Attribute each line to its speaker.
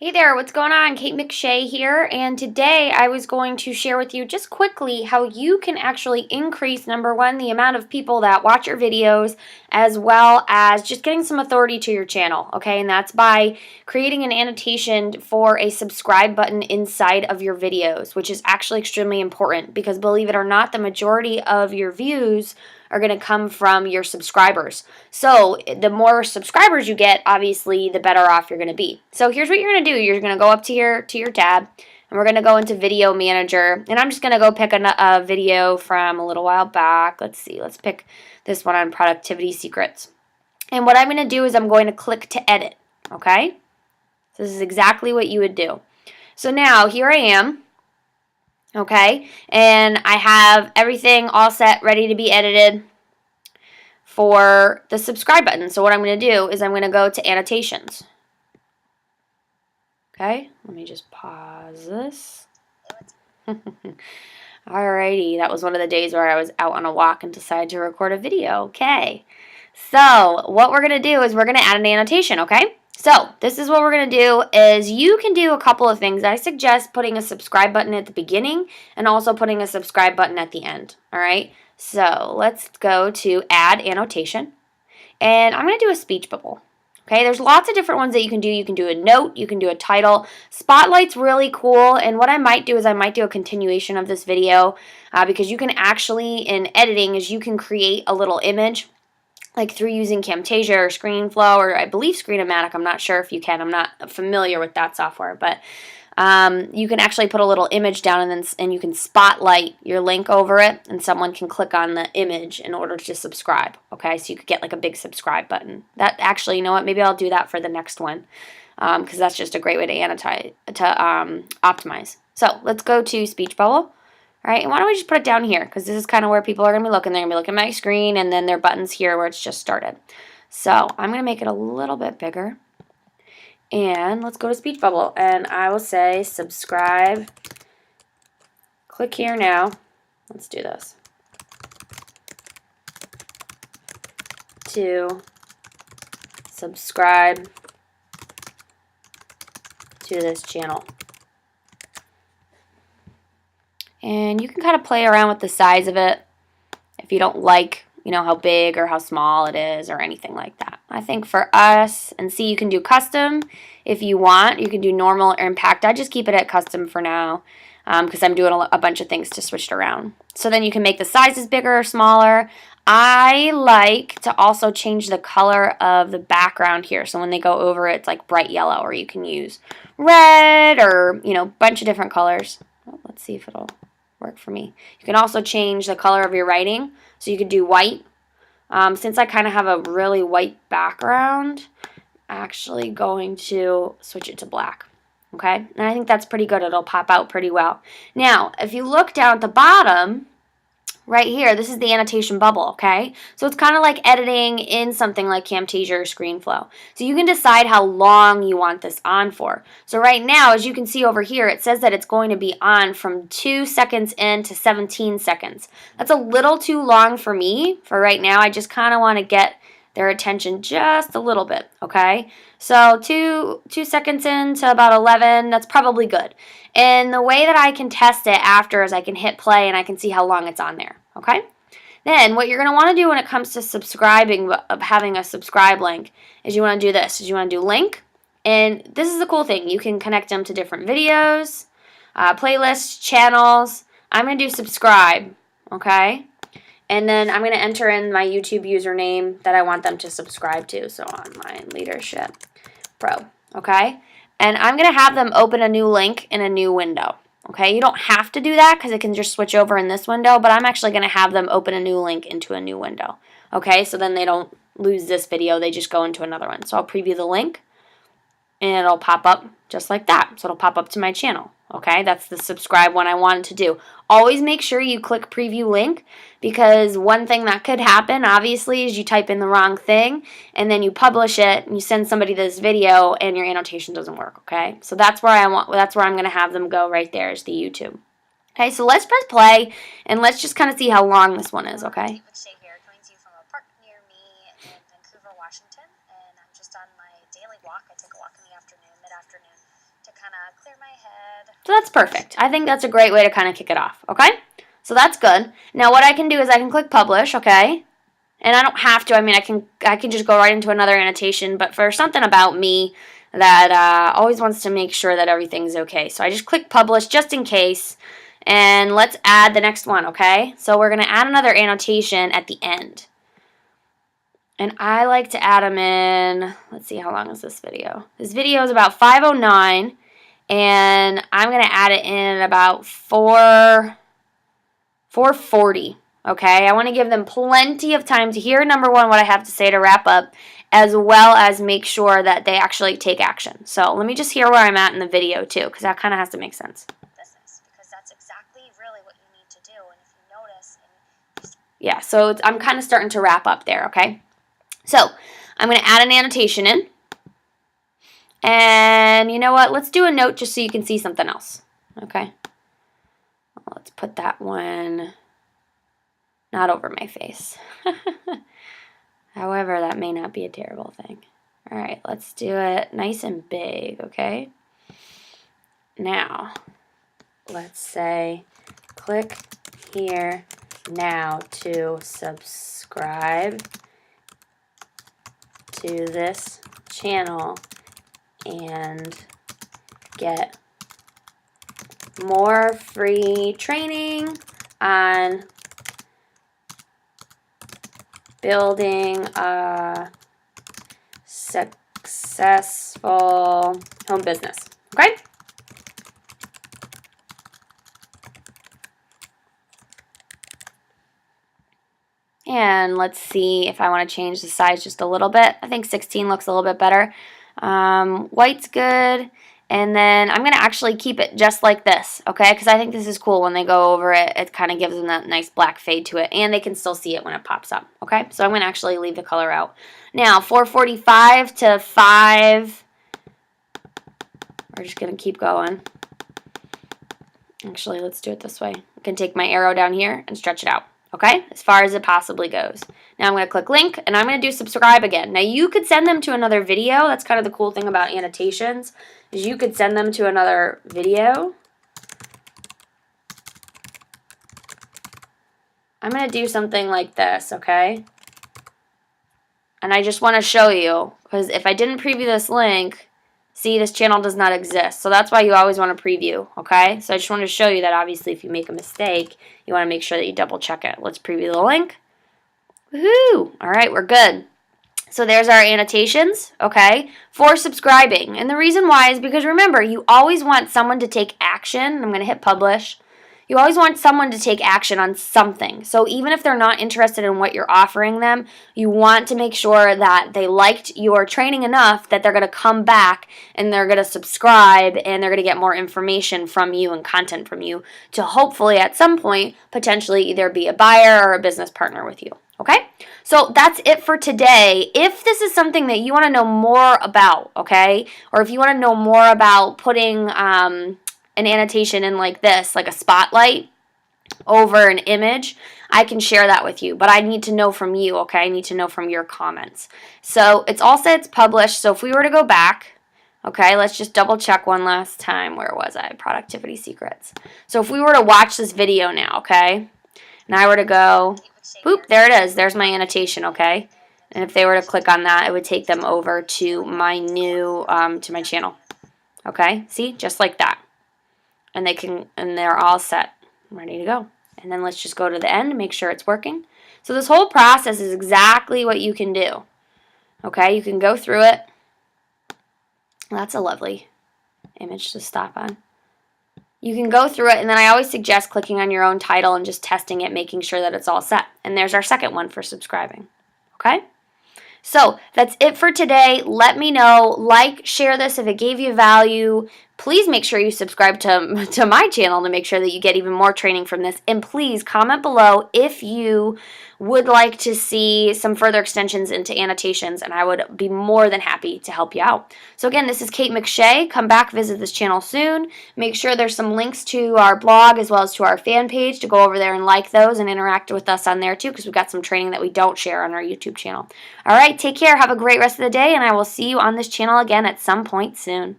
Speaker 1: Hey there, what's going on? Kate McShay here, and today I was going to share with you just quickly how you can actually increase, number one, the amount of people that watch your videos, as well as just getting some authority to your channel, okay? And that's by creating an annotation for a subscribe button inside of your videos, which is actually extremely important because believe it or not, the majority of your views are going to come from your subscribers. So the more subscribers you get, obviously, the better off you're going to be. So here's what you're going to do. You're going to go up to your tab, and we're going to go into Video Manager. And I'm just going to go pick a video from a little while back. Let's see. Let's pick this one on productivity secrets. And what I'm going to do is I'm going to click to edit. Okay? So this is exactly what you would do. So now here I am. Okay, and I have everything all set, ready to be edited for the subscribe button. So what I'm going to do is I'm going to go to annotations. Okay, let me just pause this. Alrighty, that was one of the days where I was out on a walk and decided to record a video. Okay, so what we're going to do is we're going to add an annotation, okay? So this is what we're going to do is you can do a couple of things. I suggest putting a subscribe button at the beginning and also putting a subscribe button at the end, all right? So let's go to add annotation, and I'm going to do a speech bubble. Okay, there's lots of different ones that you can do. You can do a note, you can do a title. Spotlight's really cool, and what I might do is I might do a continuation of this video because you can actually, in editing, is you can create a little image like through using Camtasia or ScreenFlow or I believe Screenomatic. I'm not sure if you can. I'm not familiar with that software, but you can actually put a little image down and you can spotlight your link over it, and someone can click on the image in order to subscribe. Okay, so you could get like a big subscribe button. That actually, you know what? Maybe I'll do that for the next one because that's just a great way to annotate optimize. So let's go to speech bubble. All right, and why don't we just put it down here because this is kind of where people are going to be looking. They're going to be looking at my screen, and then their button's here where it's just started. So I'm going to make it a little bit bigger. And let's go to speech bubble, and I will say subscribe. Click here now. Let's do this. To subscribe to this channel. And you can kind of play around with the size of it if you don't like, you know, how big or how small it is or anything like that. I think for us, and see, you can do custom if you want. You can do normal or impact. I just keep it at custom for now because I'm doing a bunch of things to switch it around. So then you can make the sizes bigger or smaller. I like to also change the color of the background here. So when they go over it, it's like bright yellow, or you can use red or, you know, a bunch of different colors. Well, let's see if it'll work for me. You can also change the color of your writing. So you could do white. Since I kind of have a really white background, I'm actually going to switch it to black. Okay? And I think that's pretty good. It'll pop out pretty well. Now, if you look down at the bottom, right here, this is the annotation bubble, okay? So it's kind of like editing in something like Camtasia or ScreenFlow. So you can decide how long you want this on for. So right now, as you can see over here, it says that it's going to be on from 2 seconds in to 17 seconds. That's a little too long for me for right now. I just kind of want to get their attention just a little bit, okay? So 2 seconds in to about 11, that's probably good. And the way that I can test it after is I can hit play and I can see how long it's on there, okay? Then what you're going to want to do when it comes to subscribing, of having a subscribe link, is you want to do this. Is you want to do link, and this is the cool thing. You can connect them to different videos, playlists, channels. I'm going to do subscribe, okay? And then I'm going to enter in my YouTube username that I want them to subscribe to. So Online Leadership Pro, okay? And I'm going to have them open a new link in a new window, okay? You don't have to do that because it can just switch over in this window, but I'm actually going to have them open a new link into a new window, okay? So then they don't lose this video. They just go into another one. So I'll preview the link, and it'll pop up just like that. So it'll pop up to my channel. Okay, that's the subscribe one I wanted to do. Always make sure you click preview link, because one thing that could happen, obviously, is you type in the wrong thing and then you publish it and you send somebody this video and your annotation doesn't work. Okay, so that's where I'm going to have them go right there, is the YouTube. Okay, so let's press play and let's just kind of see how long this one is. Okay.
Speaker 2: Washington, and I'm just on my daily walk. I take a walk in the afternoon, mid-afternoon,
Speaker 1: So that's perfect. I think that's a great way to kind of kick it off, okay? So that's good. Now what I can do is I can click publish, okay? And I don't have to. I mean, I can just go right into another annotation, but for something about me that always wants to make sure that everything's okay. So I just click publish just in case, and let's add the next one, okay? So we're going to add another annotation at the end. And I like to add them in, let's see, how long is this video? This video is about 5:09, and I'm going to add it in at about 4:40, okay? I want to give them plenty of time to hear, number one, what I have to say to wrap up, as well as make sure that they actually take action. So let me just hear where I'm at in the video, too, because that kind of has to make sense.
Speaker 2: Because that's exactly really what you need to do. And if you notice...
Speaker 1: Yeah, so I'm kind of starting to wrap up there, okay? So I'm going to add an annotation in. And you know what? Let's do a note just so you can see something else. Okay. Let's put that one not over my face. However, that may not be a terrible thing. All right, let's do it nice and big, okay? Now, let's say click here now to subscribe to this channel and get more free training on building a successful home business. Okay? And let's see if I want to change the size just a little bit. I think 16 looks a little bit better. White's good. And then I'm going to actually keep it just like this, okay? Because I think this is cool when they go over it. It kind of gives them that nice black fade to it. And they can still see it when it pops up, okay? So I'm going to actually leave the color out. Now, 4:45 to 5. We're just going to keep going. Actually, let's do it this way. I can take my arrow down here and stretch it out. Okay, as far as it possibly goes. Now I'm going to click link, and I'm going to do subscribe again. Now you could send them to another video. That's kind of the cool thing about annotations, is you could send them to another video. I'm going to do something like this, okay? And I just want to show you, because if I didn't preview this link, see, this channel does not exist. So that's why you always want to preview, okay? So I just wanted to show you that obviously if you make a mistake, you want to make sure that you double check it. Let's preview the link. Woohoo! All right, we're good. So there's our annotations, okay, for subscribing. And the reason why is because, remember, you always want someone to take action. I'm going to hit publish. You always want someone to take action on something. So even if they're not interested in what you're offering them, you want to make sure that they liked your training enough that they're going to come back and they're going to subscribe and they're going to get more information from you and content from you to hopefully at some point potentially either be a buyer or a business partner with you. Okay? So that's it for today. If this is something that you want to know more about, okay, or if you want to know more about putting an annotation in like this, like a spotlight over an image, I can share that with you. But I need to know from you, okay? I need to know from your comments. So it's all set, it's published. So if we were to go back, okay, let's just double check one last time. Where was I? Productivity secrets. So if we were to watch this video now, okay, and I were to go, boop, there it is. There's my annotation, okay? And if they were to click on that, it would take them over to my new, to my channel. Okay, see, just like that. And they're all set, ready to go. And then let's just go to the end and make sure it's working. So this whole process is exactly what you can do. Okay, you can go through it. That's a lovely image to stop on. You can go through it, and then I always suggest clicking on your own title and just testing it, making sure that it's all set. And there's our second one for subscribing. Okay? So that's it for today. Let me know. Like, share this if it gave you value. Please make sure you subscribe to my channel to make sure that you get even more training from this. And please comment below if you would like to see some further extensions into annotations, and I would be more than happy to help you out. So again, this is Kate McShay. Come back, visit this channel soon. Make sure there's some links to our blog as well as to our fan page to go over there and like those and interact with us on there too, because we've got some training that we don't share on our YouTube channel. All right, take care. Have a great rest of the day, and I will see you on this channel again at some point soon.